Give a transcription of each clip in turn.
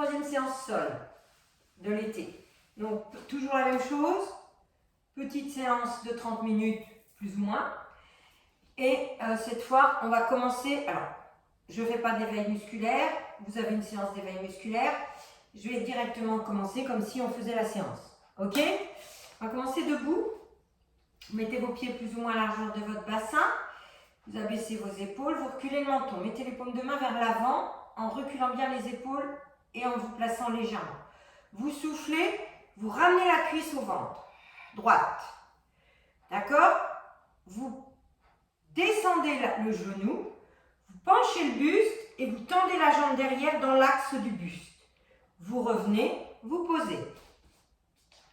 troisième séance sol de l'été. Donc, toujours la même chose. Petite séance de 30 minutes, plus ou moins. Et cette fois, on va commencer. Alors, je ne fais pas d'éveil musculaire. Vous avez une séance d'éveil musculaire. Je vais directement commencer comme si on faisait la séance. Ok? On va commencer debout. Vous mettez vos pieds plus ou moins à la largeur de votre bassin. Vous abaissez vos épaules. Vous reculez le menton. Mettez les paumes de main vers l'avant en reculant bien les épaules et en vous plaçant légèrement. Vous soufflez. Vous ramenez la cuisse au ventre. Droite. D'accord? Vous descendez le genou, vous penchez le buste et vous tendez la jambe derrière dans l'axe du buste. Vous revenez, vous posez.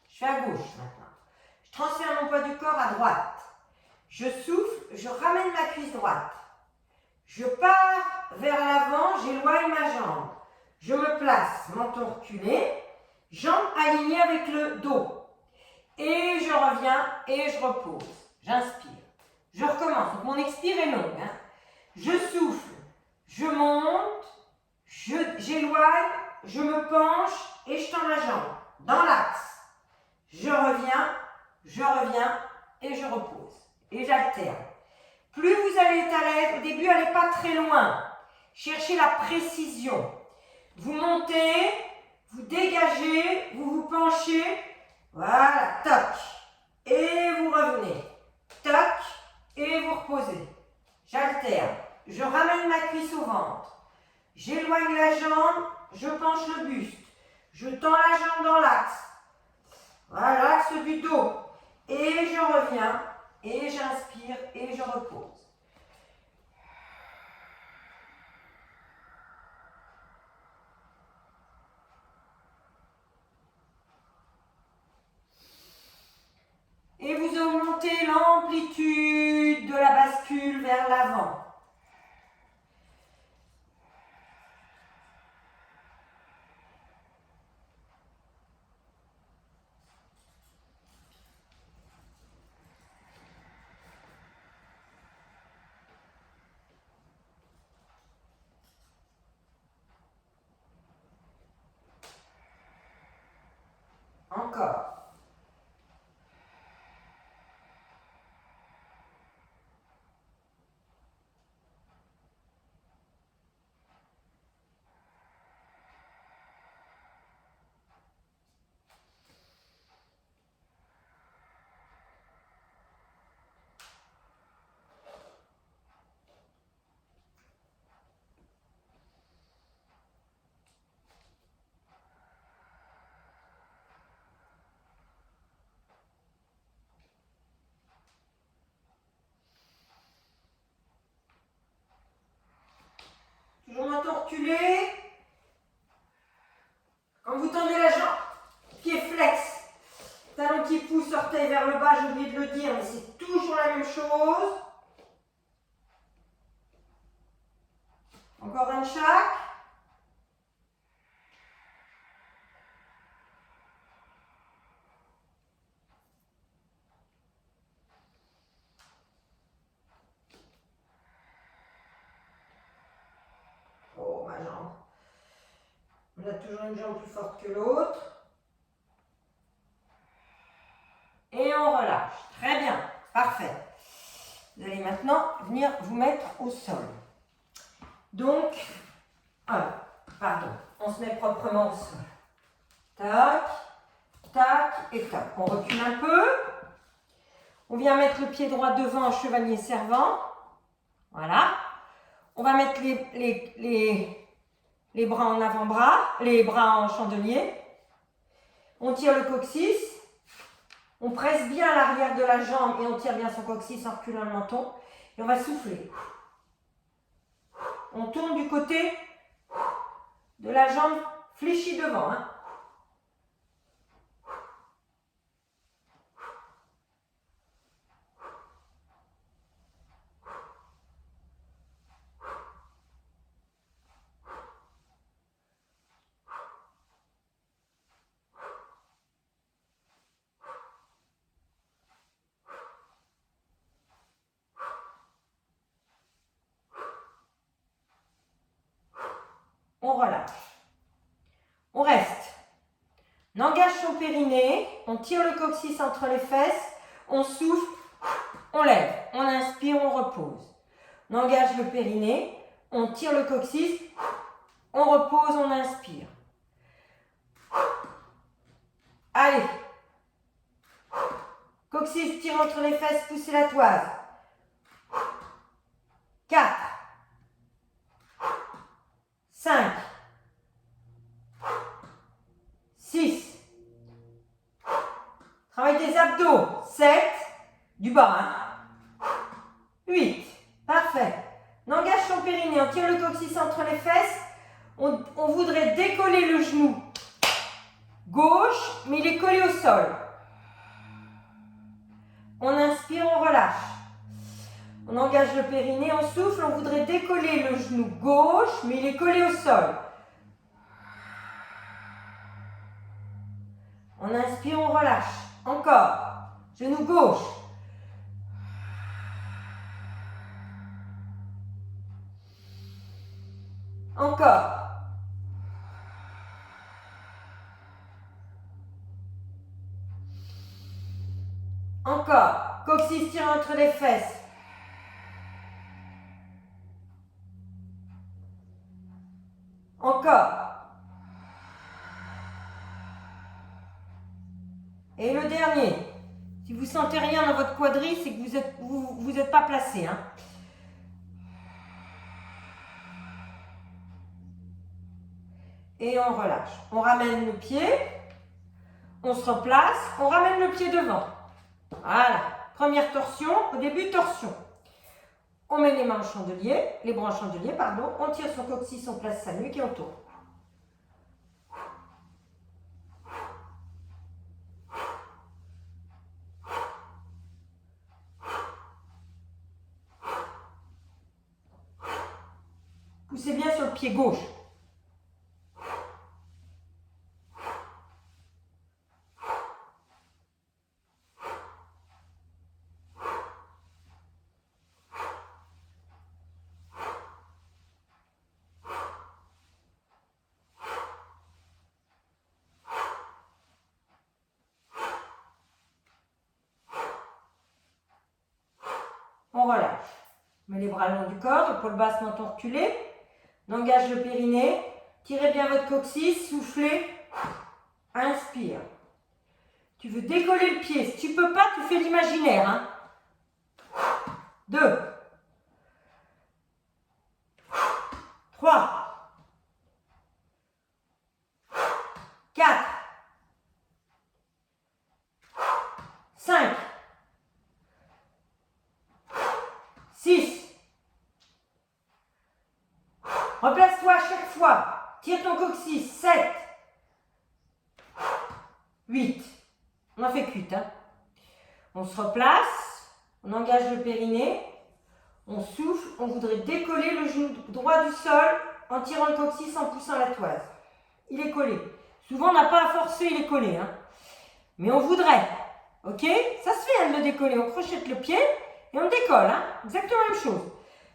Je fais à gauche maintenant. Je transfère mon poids du corps à droite. Je souffle, je ramène ma cuisse droite. Je pars vers l'avant, j'éloigne ma jambe. Je me place, menton reculé, jambes alignées avec le dos. Et je reviens et je repose. J'inspire. Je recommence. Donc mon expire est longue. Hein. Je souffle. Je monte. J'éloigne. Je me penche et je tends la jambe. Dans l'axe. Je reviens et je repose. Et j'alterne. Plus vous allez être à l'aise, au début, allez pas très loin. Cherchez la précision. Vous montez, vous dégagez, vous vous penchez. Voilà, toc. Et vous revenez. Toc. Et vous reposez. J'alterne. Je ramène ma cuisse au ventre. J'éloigne la jambe. Je penche le buste. Je tends la jambe dans l'axe. Voilà, l'axe du dos. Et je reviens. Et j'inspire. Et je repose. Et vous augmentez l'amplitude de la bascule vers l'avant. Encore. Toujours menton reculé. Quand vous tendez la jambe, pied flex, talon qui pousse, orteil vers le bas, j'ai oublié de le dire, mais c'est toujours la même chose. Encore un de chaque. Oh, ma jambe. On a toujours une jambe plus forte que l'autre. Et on relâche. Très bien. Parfait. Vous allez maintenant venir vous mettre au sol. Donc, on se met proprement au sol. Tac, tac et tac. On recule un peu. On vient mettre le pied droit devant en chevalier servant. Voilà. On va mettre les bras en avant-bras, les bras en chandelier. On tire le coccyx. On presse bien l'arrière de la jambe et on tire bien son coccyx en reculant le menton. Et on va souffler. On tourne du côté de la jambe fléchie devant. Hein. On relâche. on tire le coccyx entre les fesses, on souffle, on lève, on inspire, on repose. On engage le périnée, on tire le coccyx, on repose, on inspire. Allez. Coccyx, tire entre les fesses, poussez la toise. 4, 5, 6. Travail des abdos. 7, du bas. Hein. 8, parfait. On engage son périnée, on tire le coccyx entre les fesses. On voudrait décoller le genou gauche, mais il est collé au sol. On inspire, on relâche. On engage le périnée, on souffle, on voudrait décoller le genou gauche, mais il est collé au sol. On inspire, on relâche. Encore. Genou gauche. Encore. Encore. Coccyx tire entre les fesses. Encore. Et le dernier. Si vous ne sentez rien dans votre quadrille, c'est que vous êtes pas placé. Hein. Et on relâche. On ramène le pied. On se replace. On ramène le pied devant. Voilà. Première torsion. Au début, torsion. On met les mains en chandelier, les bras en chandelier, pardon. On tire son coccyx, on place sa nuque et on tourne. Poussez bien sur le pied gauche. On relâche. On met les bras le long du corps, épaule basse, menton reculé. On engage le périnée. Tirez bien votre coccyx, soufflez. Inspire. Tu veux décoller le pied. Si tu ne peux pas, tu fais l'imaginaire. Hein. 2. 3. 4. 5. 6. Replace-toi à chaque fois. Tire ton coccyx. 7. 8. On en fait que 8. Hein. On se replace. On engage le périnée. On souffle. On voudrait décoller le genou droit du sol en tirant le coccyx, en poussant la toise. Il est collé. Souvent, on n'a pas à forcer, il est collé. Hein. Mais on voudrait. Ok? Ça se fait hein, de le décoller. On crochette le pied et on le décolle. Hein. Exactement la même chose.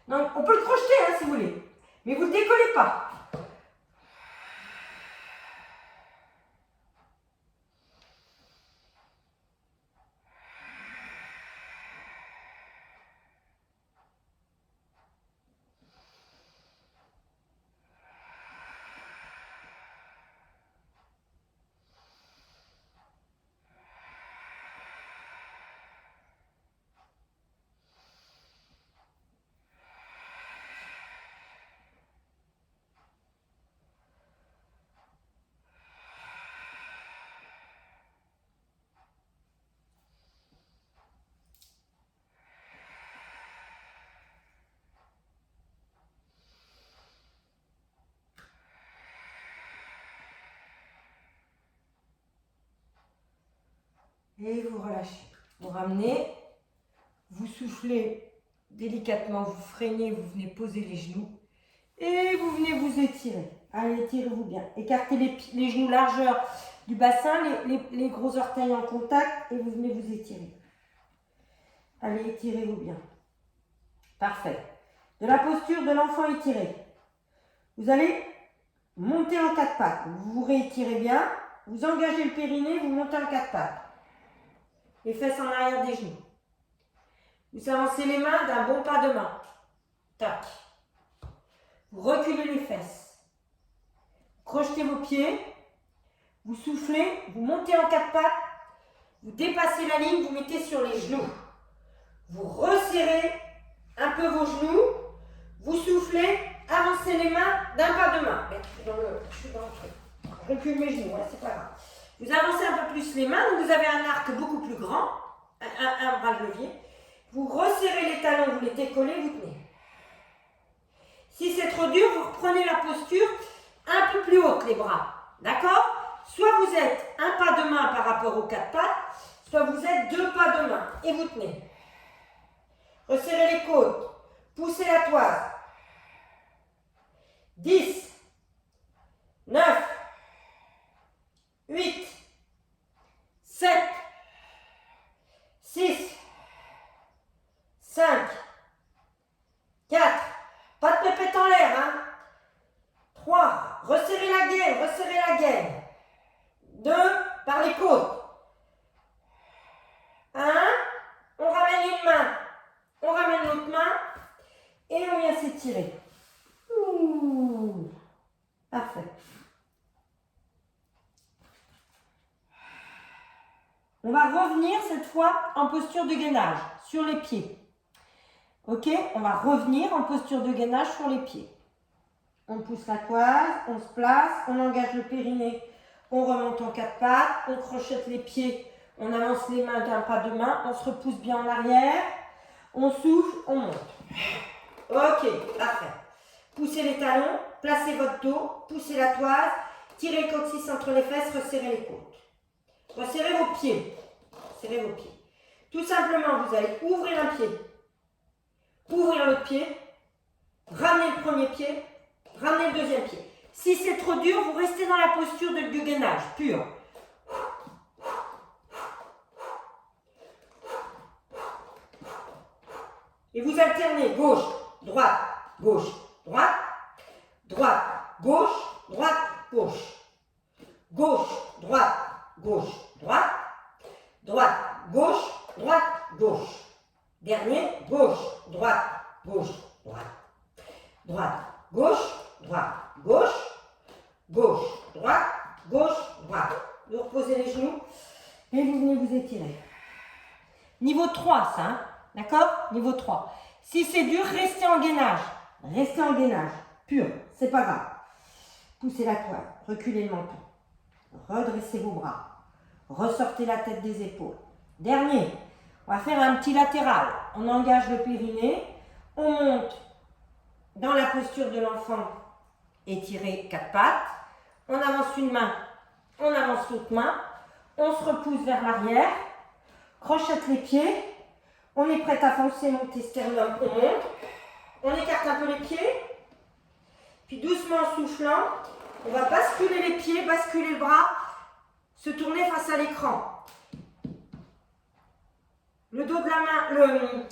Donc, on peut le crocheter hein, si vous voulez. Mais vous ne le décollez pas. Et vous relâchez. Vous ramenez, vous soufflez délicatement, vous freinez, vous venez poser les genoux et vous venez vous étirer. Allez, étirez-vous bien. Écartez les genoux largeur du bassin, les gros orteils en contact et vous venez vous étirer. Allez, étirez-vous bien. Parfait. De la posture de l'enfant étiré. Vous allez monter en 4 pattes. Vous vous réétirez bien. Vous engagez le périnée, vous montez en 4 pattes. les fesses en arrière des genoux. Vous avancez les mains d'un bon pas de main. Tac. Vous reculez les fesses. Crochetez vos pieds. Vous soufflez, vous montez en quatre pattes. Vous dépassez la ligne, vous mettez sur les genoux. Vous resserrez un peu vos genoux. Vous soufflez, avancez les mains d'un pas de main. Je suis dans le truc. Je recule mes genoux, ouais, c'est pas grave. Vous avancez un peu plus les mains, donc vous avez un arc beaucoup plus grand, un bras de levier. Vous resserrez les talons, vous les décollez, vous tenez. Si c'est trop dur, vous reprenez la posture un peu plus haute, les bras. D'accord? Soit vous êtes un pas de main par rapport aux quatre pattes, soit vous êtes deux pas de main et vous tenez. Resserrez les côtes, poussez la toise. 10, 9, 8, 7, 6, 5, 4, pas de pépette en l'air, hein. 3, resserrez la gaine, resserrez la gaine. 2, par les côtes. 1, on ramène une main, on ramène l'autre main et on vient s'étirer. Ouh, parfait. On va revenir cette fois en posture de gainage sur les pieds. Ok, on va revenir en posture de gainage sur les pieds. On pousse la toise, on se place, on engage le périnée, on remonte en quatre pattes, on crochette les pieds, on avance les mains d'un pas de main, on se repousse bien en arrière, on souffle, on monte. Ok, parfait. Poussez les talons, placez votre dos, poussez la toise, tirez le coccyx entre les fesses, resserrez les côtes. Resserrez vos pieds. Serrez vos pieds. Tout simplement, vous allez ouvrir un pied, ouvrir l'autre pied, ramener le premier pied, ramenez le deuxième pied. Si c'est trop dur, vous restez dans la posture du gainage pur. Et vous alternez gauche, droite, gauche, droite, droite, gauche, droite, gauche. Gauche, droite, gauche, droite, droite, gauche, droite, gauche. Dernier, gauche, droite, gauche, droite, droite, gauche, droite, gauche, gauche, droite, gauche, droite. Vous reposez les genoux et vous venez vous étirer. Niveau 3, ça, hein? D'accord? Niveau 3. Si c'est dur, restez en gainage. Restez en gainage. Pur, c'est pas grave. Poussez la toile, reculez le menton. Redressez vos bras. Ressortez la tête des épaules. Dernier, on va faire un petit latéral. On engage le périnée. On monte dans la posture de l'enfant. Étirez quatre pattes. On avance une main. On avance l'autre main. On se repousse vers l'arrière. Crochette les pieds. On est prêt à foncer, monter sternum. On monte. On écarte un peu les pieds. Puis doucement en soufflant, on va basculer les pieds, basculer le bras, se tourner face à l'écran. Le dos de la main,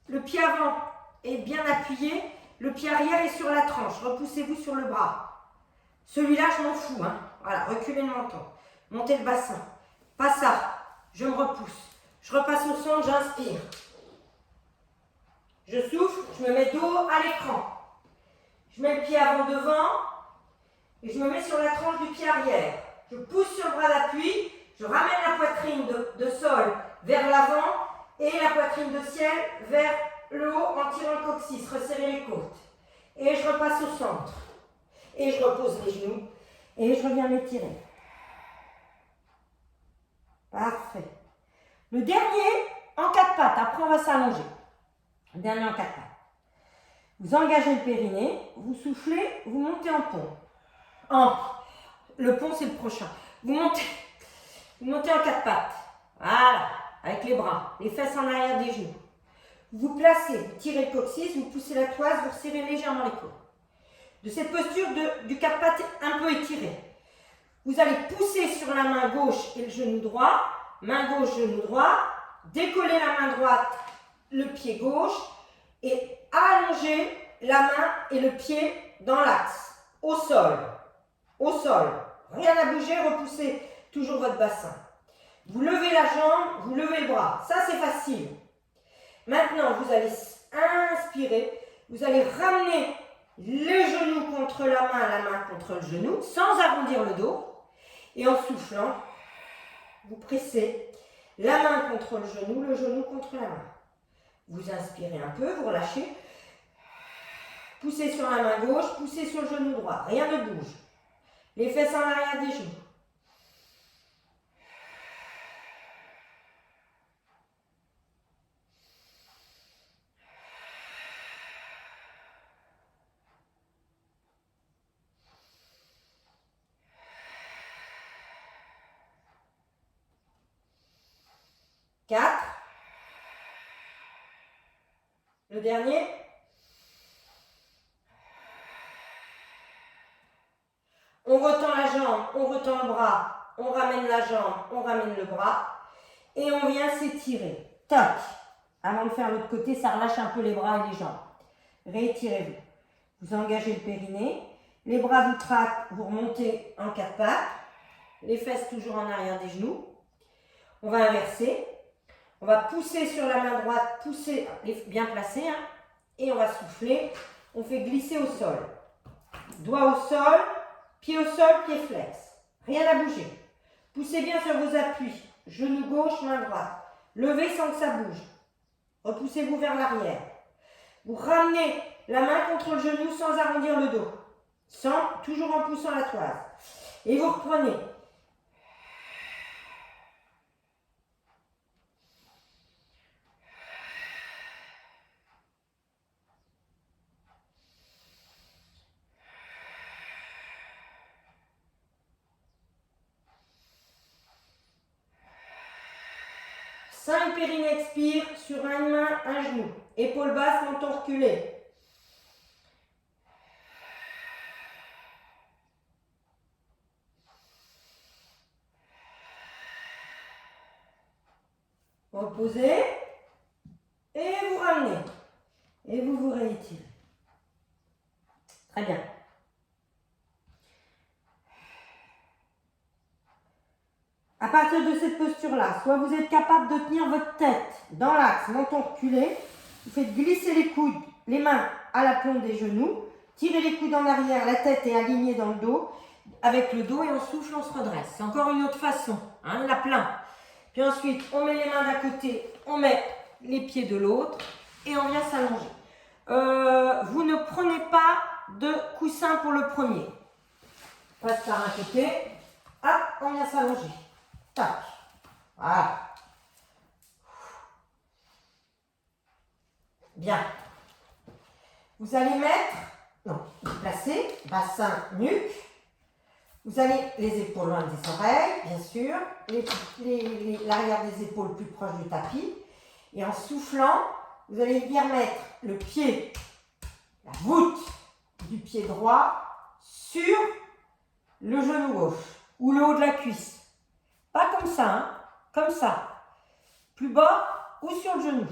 le pied avant est bien appuyé, le pied arrière est sur la tranche. Repoussez-vous sur le bras. Celui-là, je m'en fous. Hein. Voilà, reculez le menton. Montez le bassin. Pas ça. Je me repousse. Je repasse au centre, j'inspire. Je souffle, je me mets dos à l'écran. Je mets le pied avant devant et je me mets sur la tranche du pied arrière. Je pousse sur le bras d'appui, je ramène la poitrine de sol vers l'avant et la poitrine de ciel vers le haut en tirant le coccyx, resserrer les côtes. Et je repasse au centre. Et je repose les genoux et je reviens m'étirer. Parfait. Le dernier en quatre pattes, après on va s'allonger. Le dernier en quatre pattes. Vous engagez le périnée, vous soufflez, vous montez en pont. Le pont, c'est le prochain. Vous montez en quatre pattes. Voilà, avec les bras, les fesses en arrière des genoux. Vous placez, vous tirez le coccyx, vous poussez la toise, vous resserrez légèrement les côtes. De cette posture du quatre pattes un peu étiré, vous allez pousser sur la main gauche et le genou droit, main gauche, genou droit, décoller la main droite, le pied gauche et allonger la main et le pied dans l'axe, au sol, rien à bouger, repoussez toujours votre bassin. Vous levez la jambe, vous levez le bras. Ça, c'est facile. Maintenant, vous allez inspirer. Vous allez ramener le genou contre la main contre le genou, sans arrondir le dos. Et en soufflant, vous pressez la main contre le genou contre la main. Vous inspirez un peu, vous relâchez. Poussez sur la main gauche, poussez sur le genou droit. Rien ne bouge. Les fesses en arrière des genoux. Quatre. Le dernier. On retend la jambe, on retend le bras, on ramène la jambe, on ramène le bras et on vient s'étirer. Toc. Avant de faire l'autre côté, ça relâche un peu les bras et les jambes. Réétirez-vous. Vous engagez le périnée. Les bras vous traquent, vous remontez en quatre pattes. Les fesses toujours en arrière des genoux. On va inverser. On va pousser sur la main droite, pousser, bien placé, hein, et on va souffler. On fait glisser au sol. Doigt au sol, pied au sol, pied flex. Rien à bouger. Poussez bien sur vos appuis. Genou gauche, main droite. Levez sans que ça bouge. Repoussez-vous vers l'arrière. Vous ramenez la main contre le genou sans arrondir le dos. Toujours en poussant la toise. Et vous reprenez. Cinq périnée expire sur une main, un genou. Épaule basse, menton reculé. Reposez. Et vous ramenez. Et vous vous réétirez. Très bien. À partir de cette posture-là, soit vous êtes capable de tenir votre tête dans l'axe, menton reculé, vous faites glisser les coudes, les mains à l'aplomb des genoux, tirez les coudes en arrière, la tête est alignée dans le dos, avec le dos et on souffle, on se redresse. C'est encore une autre façon, hein, la plein. Puis ensuite, on met les mains d'un côté, on met les pieds de l'autre et on vient s'allonger. Vous ne prenez pas de coussin pour le premier. Passe par un côté, hop, on vient s'allonger. Tac. Voilà. Bien. Vous allez placer, bassin, nuque. Vous allez les épaules loin des oreilles, bien sûr. L'arrière des épaules plus proche du tapis. Et en soufflant, vous allez bien mettre le pied, la voûte du pied droit sur le genou gauche ou le haut de la cuisse. Pas comme ça, hein, comme ça. Plus bas ou sur le genou.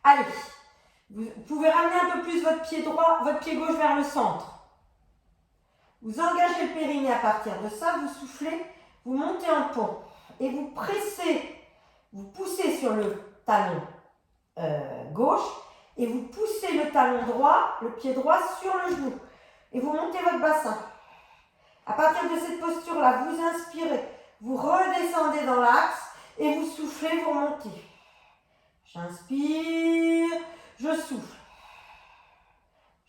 Allez, vous pouvez ramener un peu plus votre pied droit, votre pied gauche vers le centre. Vous engagez le périnée à partir de ça, vous soufflez, vous montez en pont et vous pressez, vous poussez sur le talon gauche et vous poussez le talon droit, le pied droit sur le genou et vous montez votre bassin. À partir de cette posture-là, vous inspirez, vous redescendez dans l'axe et vous soufflez, vous remontez. J'inspire, je souffle.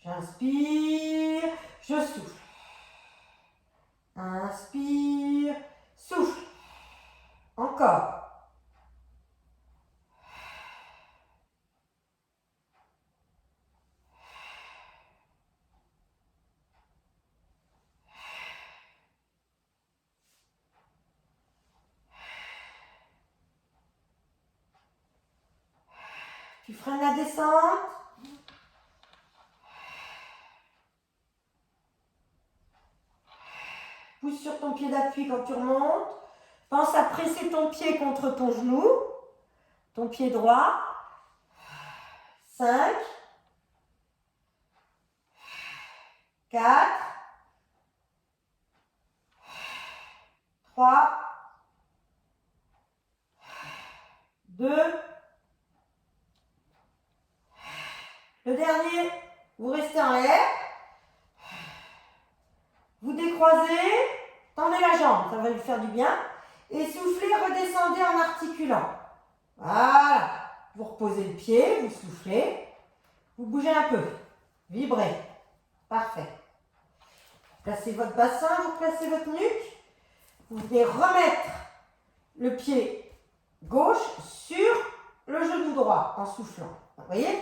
J'inspire, je souffle. Inspire, souffle. Encore. Tu freines la descente. Pousse sur ton pied d'appui quand tu remontes. Pense à presser ton pied contre ton genou, ton pied droit. 5, 4, 3, croisés, tendez la jambe, ça va lui faire du bien. Et soufflez, redescendez en articulant. Voilà. Vous reposez le pied, vous soufflez, vous bougez un peu, vibrez. Parfait. Placez votre bassin, vous placez votre nuque. Vous venez remettre le pied gauche sur le genou droit en soufflant. Vous voyez?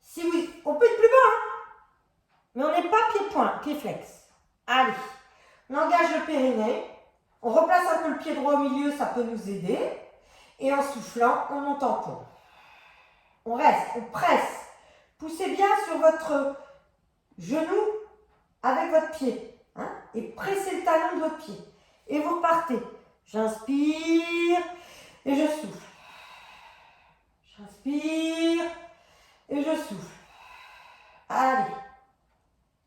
Si vous, on peut être plus bas, hein, mais on n'est pas pied-point, pied-flex. Allez, on engage le périnée. On replace un peu le pied droit au milieu, ça peut nous aider. Et en soufflant, on monte en pont. On reste, on presse. Poussez bien sur votre genou avec votre pied. Hein, et pressez le talon de votre pied. Et vous repartez. J'inspire et je souffle. J'inspire et je souffle. Allez.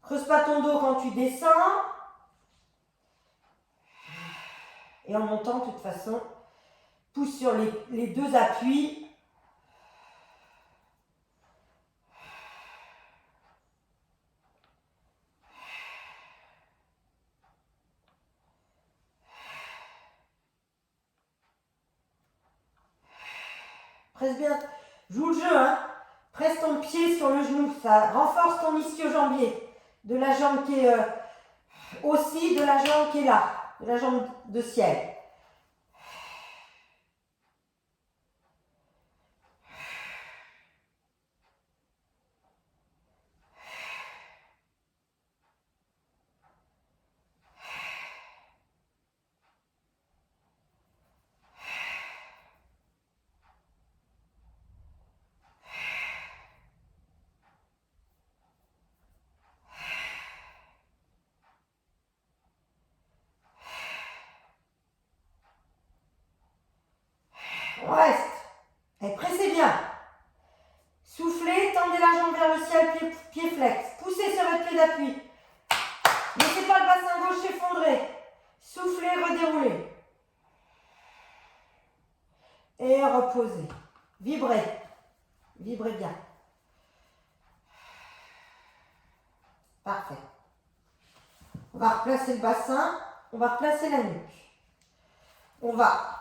Creuse pas ton dos quand tu descends. Et en montant, de toute façon, pousse sur les deux appuis. Presse bien, joue le jeu, hein. Presse ton pied sur le genou, ça renforce ton ischio-jambier. De la jambe qui est aussi, de la jambe qui est là, de la jambe de ciel. On reste. Et pressez bien. Soufflez, tendez la jambe vers le ciel, pied flex. Poussez sur votre pied d'appui. Laissez pas le bassin gauche s'effondrer. Soufflez, redéroulez. Et reposez. Vibrez. Vibrez bien. Parfait. On va replacer le bassin. On va replacer la nuque. On va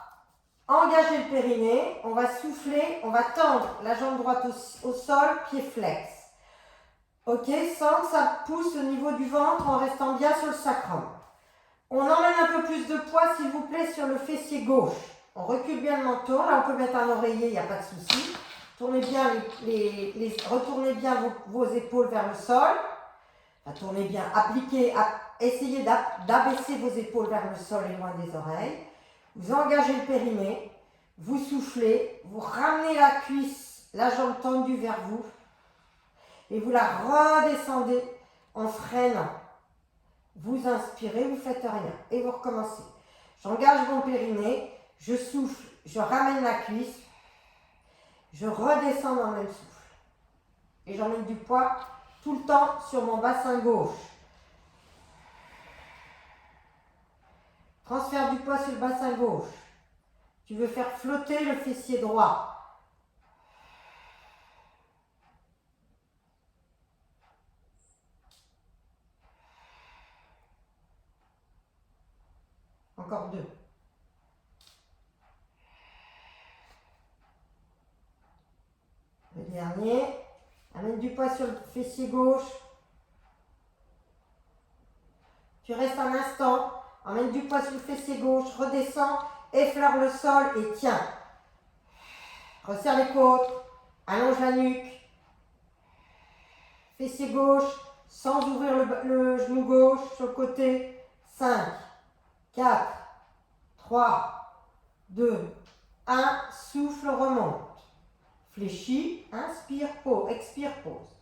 engager le périnée. On va souffler. On va tendre la jambe droite au sol, pied flex. Ok, sans que ça pousse au niveau du ventre en restant bien sur le sacrum. On emmène un peu plus de poids, s'il vous plaît, sur le fessier gauche. On recule bien le menton. Là, on peut mettre un oreiller, il n'y a pas de souci. Tournez bien retournez bien vos épaules vers le sol. Tournez bien, essayez d'abaisser vos épaules vers le sol et loin des oreilles. Vous engagez le périnée, vous soufflez, vous ramenez la cuisse, la jambe tendue vers vous et vous la redescendez en freinant. Vous inspirez, vous ne faites rien et vous recommencez. J'engage mon périnée, je souffle, je ramène la cuisse, je redescends dans le même souffle et j'emmène du poids tout le temps sur mon bassin gauche. Transfert du poids sur le bassin gauche. Tu veux faire flotter le fessier droit. Encore 2. Le dernier. Amène du poids sur le fessier gauche. Tu restes un instant. Emmène du poids sur le fessier gauche. Redescends. Effleure le sol et tiens. Resserre les côtes. Allonge la nuque. Fessier gauche. Sans ouvrir le genou gauche sur le côté. 5, 4, 3, 2, 1. Souffle, remonte. Fléchis, inspire, pause, expire, pause.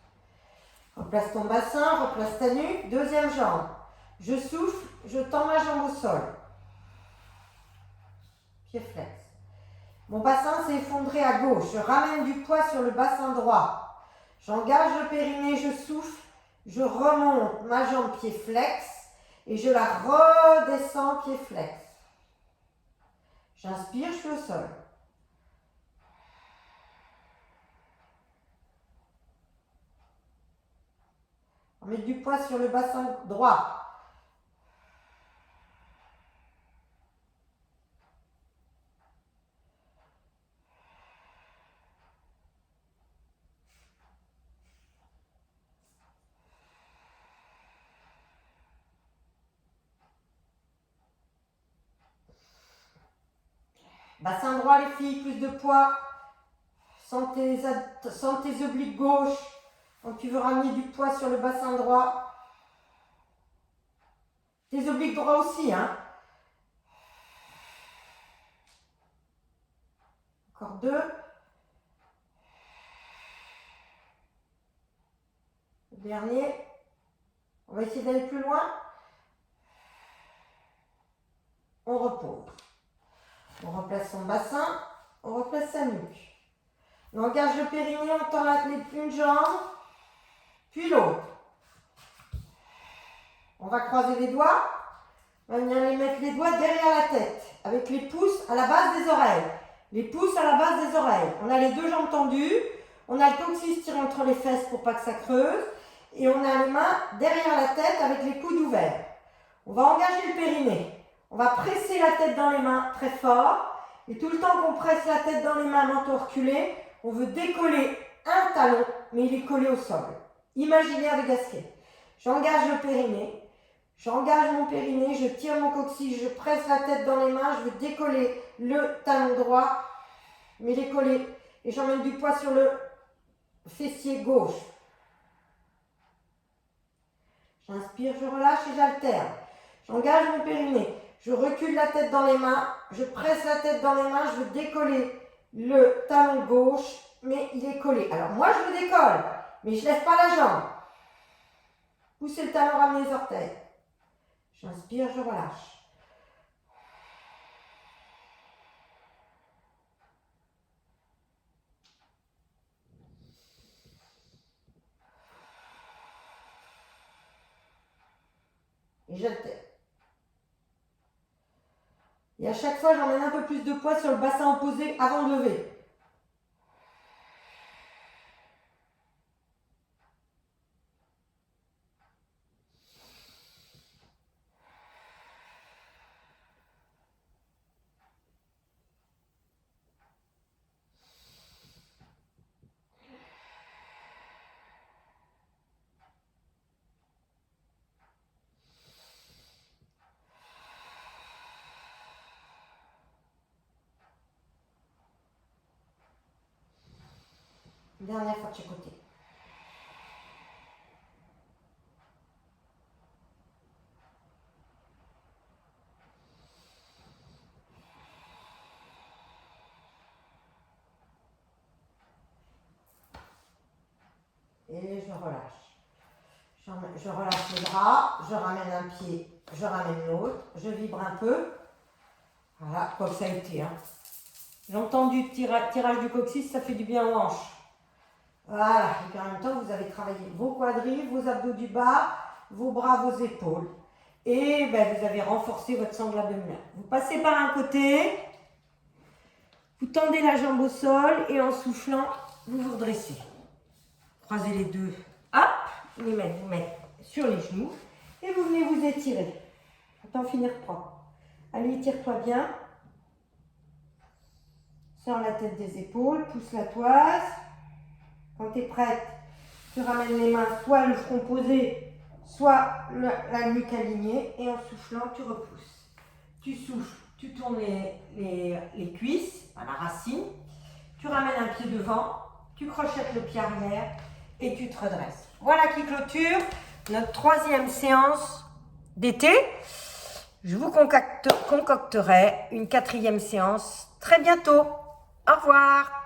Replace ton bassin, replace ta nuque, deuxième jambe. Je souffle, je tends ma jambe au sol. Pied flex. Mon bassin s'est effondré à gauche. Je ramène du poids sur le bassin droit. J'engage le périnée, je souffle, je remonte ma jambe pied flex et je la redescends pied flex. J'inspire, je suis au sol. On met du poids sur le bassin droit. Bassin droit les filles, plus de poids. Sens tes obliques gauche. Quand tu veux ramener du poids sur le bassin droit. Tes obliques droits aussi, hein. Encore 2. Le dernier. On va essayer d'aller plus loin. On repose. On replace son bassin. On replace sa nuque. On engage le périnée, on tend une jambe, puis l'autre. On va croiser les doigts. On va venir les mettre les doigts derrière la tête, avec les pouces à la base des oreilles. Les pouces à la base des oreilles. On a les deux jambes tendues. On a le coccyx tiré entre les fesses pour pas que ça creuse. Et on a les mains derrière la tête avec les coudes ouverts. On va engager le périnée. On va presser la tête dans les mains très fort. Et tout le temps qu'on presse la tête dans les mains, menton reculé, on veut décoller un talon, mais il est collé au sol. Imaginaire de Gasquet. J'engage le périnée. J'engage mon périnée, je tire mon coccyx, je presse la tête dans les mains, je veux décoller le talon droit, mais il est collé. Et j'emmène du poids sur le fessier gauche. J'inspire, je relâche et j'alterne. J'engage mon périnée. Je recule la tête dans les mains. Je presse la tête dans les mains. Je veux décoller le talon gauche, mais il est collé. Alors moi, je le décolle, mais je ne lève pas la jambe. Poussez le talon, ramenez les orteils. J'inspire, je relâche. Et j'alterne. Et à chaque fois, j'emmène un peu plus de poids sur le bassin opposé avant de lever. Dernière fois de chaque côté. Et je relâche. Je relâche les bras, je ramène un pied, je ramène l'autre, je vibre un peu. Voilà, comme ça a été. Hein. J'ai entendu tirage du coccyx, ça fait du bien aux hanches. Voilà, et puis en même temps, vous avez travaillé vos quadrilles, vos abdos du bas, vos bras, vos épaules. Et ben, vous avez renforcé votre sangle abdominal. Vous passez par un côté, vous tendez la jambe au sol et en soufflant, vous vous redressez. Croisez les deux, hop, vous mettez sur les genoux et vous venez vous étirer. Autant finir propre. Allez, étire-toi bien. Sors la tête des épaules, pousse la toise. Quand tu es prête, tu ramènes les mains soit le front posé, soit la nuque alignée. Et en soufflant, tu repousses. Tu souffles, tu tournes les cuisses à la racine. Tu ramènes un pied devant, tu crochettes le pied arrière et tu te redresses. Voilà qui clôture notre 3e séance d'été. Je vous concocterai une 4e séance très bientôt. Au revoir.